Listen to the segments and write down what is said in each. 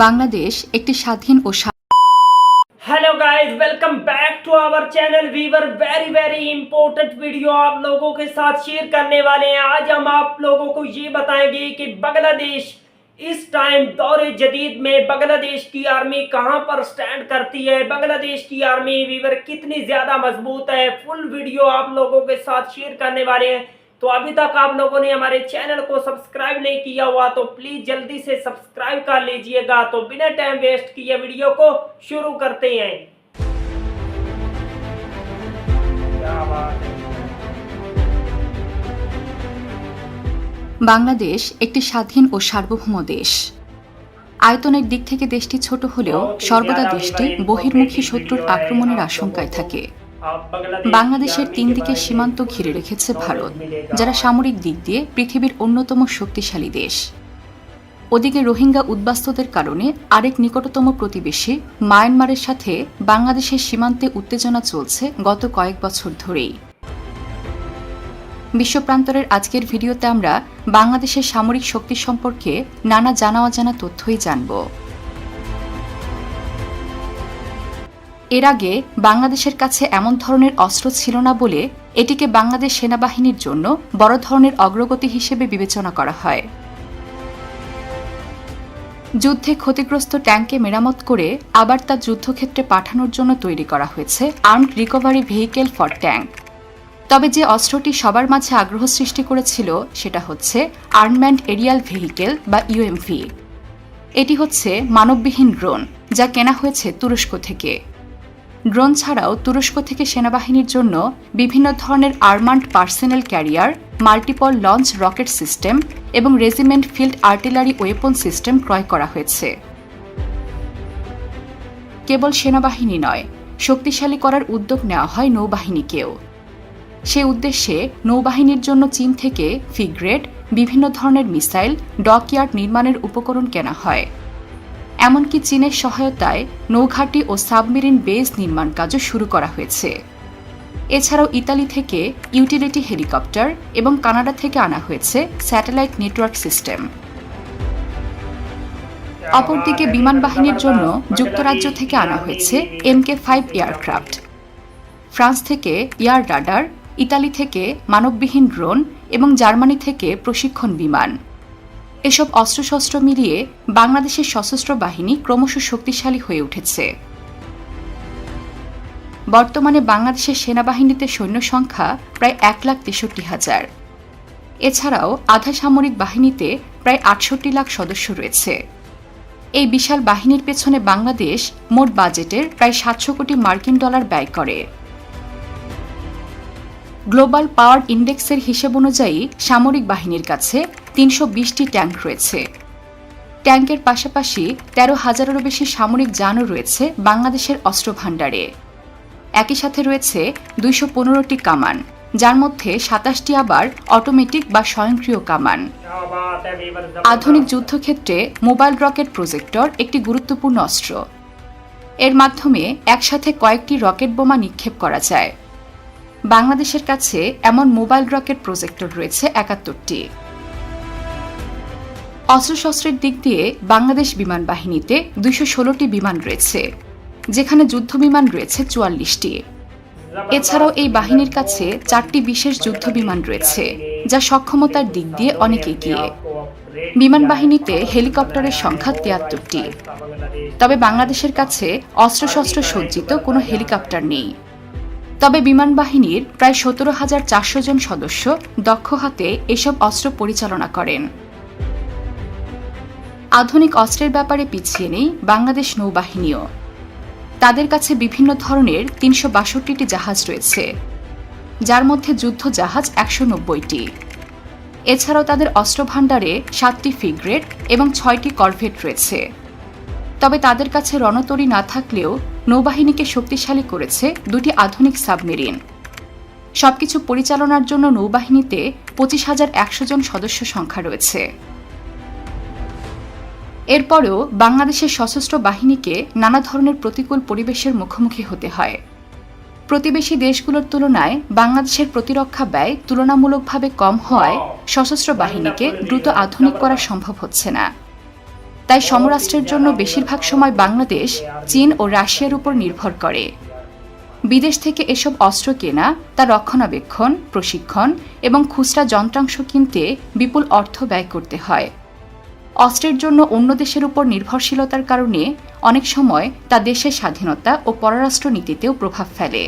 বাংলাদেশ একটি স্বাধীন ও hello guys, welcome back to our channel. Viewer very important video आप लोगों के साथ शेयर करने वाले हैं। आज हम आप लोगों को ये बताएंगे कि बांग्लादेश इस टाइम दौरे जदीद में बांग्लादेश की आर्मी कहां पर स्टैंड करती है, बांग्लादेश की आर्मी वीवर कितनी ज्यादा मजबूत है। फुल वीडियो आप लोगों के साथ शेयर करने वाले हैं। तो अभी तक आप लोगों ने हमारे चैनल को सब्सक्राइब नहीं किया हुआ तो प्लीज जल्दी से सब्सक्राइब कर लीजिएगा। तो बिना टाइम वेस्ट किए वीडियो को शुरू करते हैं। क्या बात है। বাংলাদেশ একটি স্বাধীন ও সার্বভৌম দেশ। আয়তনের দিক থেকে দেশটি ছোট হলেও সর্বদা দেশটি বহির্মুখী শত্রুর আক্রমণের আশঙ্কায় থাকে। বাংলাদেশের তিন দিকে সীমান্ত ঘিরে রেখেছে ভারত, যারা সামরিক দিক দিয়ে পৃথিবীর অন্যতম শক্তিশালী দেশ। ওদিকে রোহিঙ্গা উদ্বাস্তুদের কারণে আরেক নিকটতম প্রতিবেশী মায়ানমারের সাথে বাংলাদেশের সীমান্তে উত্তেজনা চলছে গত কয়েক বছর ধরেই। বিশ্বপ্রান্তরের আজকের ভিডিওতে আমরা বাংলাদেশের সামরিক শক্তি সম্পর্কে নানা জানা অজানা তথ্যই জানব। এর আগে বাংলাদেশের কাছে এমন ধরনের অস্ত্র ছিল না বলে এটিকে বাংলাদেশ সেনাবাহিনীর জন্য বড় ধরনের অগ্রগতি হিসেবে বিবেচনা করা হয়। যুদ্ধে ক্ষতিগ্রস্ত ট্যাঙ্কে মেরামত করে আবার তা যুদ্ধক্ষেত্রে পাঠানোর জন্য তৈরি করা হয়েছে armed recovery vehicle for tank. তবে যে অস্ত্রটি সবার মাঝে আগ্রহ সৃষ্টি করেছিল সেটা হচ্ছে আনম্যান্ড এরিয়াল ভেহিকেল বা ইউএমভি। এটি হচ্ছে মানববিহীন ড্রোন, যা কেনা হয়েছে তুরস্ক থেকে। ড্রোন ছাড়াও তুরস্ক থেকে সেনাবাহিনীর জন্য বিভিন্ন ধরনের armoured personnel carrier, multiple launch rocket system এবং regiment field artillery weapon system ক্রয় করা হয়েছে। কেবল সেনাবাহিনী নয়, শক্তিশালী করার উদ্যোগ নেওয়া হয় নৌবাহিনীকেও। সে উদ্দেশ্যে নৌবাহিনীর জন্য চীন থেকে ফ্রিগেট, বিভিন্ন ধরনের মিসাইল, ডকইয়ার্ড নির্মাণের উপকরণ কেনা হয়। এমনকি চীনের সহায়তায় নৌঘাঁটি ও সাবমেরিন বেস নির্মাণ কাজও শুরু করা হয়েছে। এছাড়াও ইতালি থেকে ইউটিলিটি হেলিকপ্টার এবং কানাডা থেকে আনা হয়েছে স্যাটেলাইট নেটওয়ার্ক সিস্টেম। অপরদিকে বিমান বাহিনীর জন্য যুক্তরাজ্য থেকে আনা হয়েছে MK5 এয়ারক্রাফট, ফ্রান্স থেকে এয়ার রাডার, ইতালি থেকে মানববিহীন ড্রোন এবং জার্মানি থেকে প্রশিক্ষণ বিমান। এসব অস্ত্রশস্ত্র মিলিয়ে বাংলাদেশের সশস্ত্র বাহিনী ক্রমশ শক্তিশালী হয়ে উঠেছে। বর্তমানে বাংলাদেশের সেনাবাহিনীতে সৈন্য সংখ্যা প্রায় 1,63,000। এছাড়াও আধা সামরিক বাহিনীতে প্রায় 68 লাখ সদস্য রয়েছে। এই বিশাল বাহিনীর পেছনে বাংলাদেশ মোট বাজেটের প্রায় 700 কোটি মার্কিন ডলার ব্যয় করে। গ্লোবাল পাওয়ার ইন্ডেক্সের হিসেব অনুযায়ী সামরিক বাহিনীর কাছে 320টি ট্যাঙ্ক রয়েছে। ট্যাঙ্কের পাশাপাশি 13,000-এরও বেশি সামরিক যানও রয়েছে বাংলাদেশের অস্ত্র ভাণ্ডারে। একই সাথে রয়েছে 215টি কামান, যার মধ্যে 27টি আবার অটোমেটিক বা স্বয়ংক্রিয় কামান। আধুনিক যুদ্ধক্ষেত্রে মোবাইল রকেট প্রজেক্টর একটি গুরুত্বপূর্ণ অস্ত্র। এর মাধ্যমে একসাথে কয়েকটি রকেট বোমা নিক্ষেপ করা যায়। বাংলাদেশের কাছে এমন মোবাইল রকেট প্রজেক্টর রয়েছে 71টি। অস্ত্রশস্ত্রের দিক দিয়ে বাংলাদেশ বিমান বাহিনীতে 216টি বিমান রয়েছে, যেখানে যুদ্ধ বিমান রয়েছে 44টি। এছাড়াও এই বাহিনীর কাছে 4টি বিশেষ যুদ্ধ বিমান রয়েছে, যা সক্ষমতার দিক দিয়ে অনেক এগিয়ে। বিমান বাহিনীতে হেলিকপ্টারের সংখ্যা 73টি। তবে বাংলাদেশের কাছে অস্ত্রশস্ত্র সজ্জিত কোনো হেলিকপ্টার নেই। তবে বিমান বাহিনীর প্রায় 17,400 জন সদস্য দক্ষ হাতে এসব অস্ত্র পরিচালনা করেন। আধুনিক অস্ত্রের ব্যাপারে পিছিয়ে নেই বাংলাদেশ নৌবাহিনীও। তাদের কাছে বিভিন্ন ধরনের 362টি জাহাজ রয়েছে, যার মধ্যে যুদ্ধ জাহাজ 190টি। এছাড়াও তাদের অস্ত্র ভাণ্ডারে 7টি ফ্রিগেট এবং 6টি করভেট রয়েছে। তবে তাদের কাছে রণতরী না থাকলেও নৌবাহিনীকে শক্তিশালী করেছে 2টি আধুনিক সাবমেরিন। সবকিছু পরিচালনার জন্য নৌবাহিনীতে 25,100 জন সদস্য সংখ্যা রয়েছে। এরপরেও বাংলাদেশের সশস্ত্র বাহিনীকে নানা ধরনের প্রতিকূল পরিবেশের মুখোমুখি হতে হয়। প্রতিবেশী দেশগুলোর তুলনায় বাংলাদেশের প্রতিরক্ষা ব্যয় তুলনামূলকভাবে কম হওয়ায় সশস্ত্র বাহিনীকে দ্রুত আধুনিক করা সম্ভব হচ্ছে না। তাই সমরাষ্ট্রের জন্য বেশিরভাগ সময় বাংলাদেশ চীন ও রাশিয়ার উপর নির্ভর করে। বিদেশ থেকে এসব অস্ত্র কেনা, তা রক্ষণাবেক্ষণ, প্রশিক্ষণ এবং খুচরা যন্ত্রাংশ কিনতে বিপুল অর্থ ব্যয় করতে হয়। অস্ত্রের জন্য অন্য দেশের উপর নির্ভরশীলতার কারণে অনেক সময় তা দেশের স্বাধীনতা ও পররাষ্ট্র নীতিতেও প্রভাব ফেলে।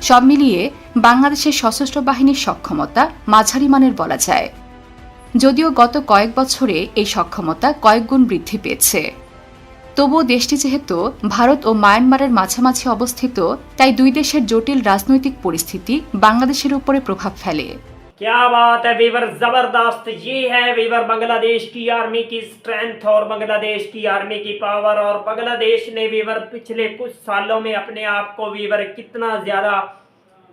সব মিলিয়ে বাংলাদেশের সশস্ত্র বাহিনীর সক্ষমতা মাঝারি মানের বলা যায়, যদিও গত কয়েক বছরে এই সক্ষমতা কয়েক গুণ বৃদ্ধি পেয়েছে। তবুও দেশটি যেহেতু ভারত ও মায়ানমারের মাঝামাঝি অবস্থিত, তাই দুই দেশের জটিল রাজনৈতিক পরিস্থিতি বাংলাদেশের উপরে প্রভাব ফেলে। क्या बात है वीवर, जबरदस्त। ये है वीवर बांग्लादेश की आर्मी की स्ट्रेंथ और बांग्लादेश की आर्मी की पावर। और बांग्लादेश ने वीवर पिछले कुछ सालों में अपने आप को वीवर कितना ज्यादा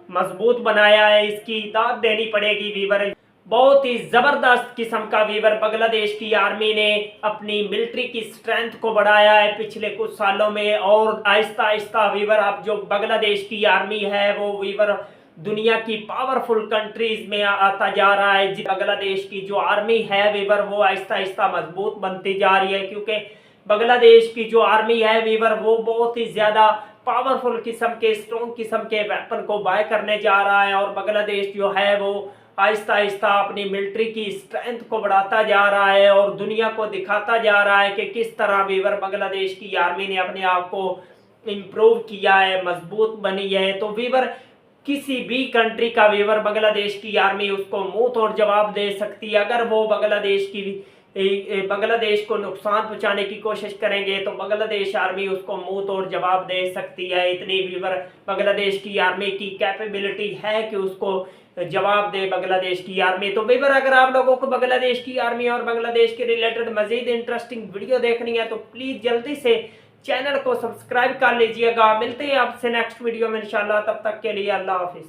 मजबूत बनाया है, इसकी दाद देनी पड़ेगी वीवर। बहुत ही जबरदस्त किस्म का वीवर बांग्लादेश की आर्मी ने अपनी मिलिट्री की स्ट्रेंथ को बढ़ाया है पिछले कुछ सालों में। और आहिस्ता आहिस्ता वीवर अब जो बांग्लादेश की आर्मी है वो वीवर दुनिया की पावरफुल कंट्रीज में आता जा रहा है। बांग्लादेश की जो आर्मी है वीवर वो आहिस्ता आहिस्ता मजबूत बनती जा रही है, क्योंकि बांग्लादेश की जो आर्मी है वीवर वो बहुत ही ज्यादा पावरफुल किस्म के स्ट्रॉन्ग किस्म के वेपन को बाय करने जा रहा है। और बांग्लादेश जो है वो आहिस्ता आहिस्ता अपनी मिलिट्री की स्ट्रेंथ को बढ़ाता जा रहा है और दुनिया को दिखाता जा रहा है कि किस तरह वीवर बांग्लादेश की आर्मी ने अपने आप को इम्प्रूव किया है, मजबूत बनी है। तो वीवर किसी भी कंट्री का वीवर बांग्लादेश की आर्मी उसको मुंह तोड़ जवाब दे सकती है। अगर वो बांग्लादेश को नुकसान पहुंचाने की कोशिश करेंगे तो बांग्लादेश आर्मी उसको मुंह तोड़ जवाब दे सकती है। इतनी वीवर बांग्लादेश की आर्मी की कैपेबिलिटी है कि उसको जवाब दे बांग्लादेश की आर्मी। तो वीवर अगर आप लोगों को बांग्लादेश की आर्मी और बांग्लादेश के रिलेटेड मजीद इंटरेस्टिंग वीडियो देखनी है तो प्लीज जल्दी से चैनल को सब्सक्राइब कर लीजिएगा। मिलते हैं आपसे नेक्स्ट वीडियो में इंशाल्लाह, तब तक के लिए अल्लाह हाफिज।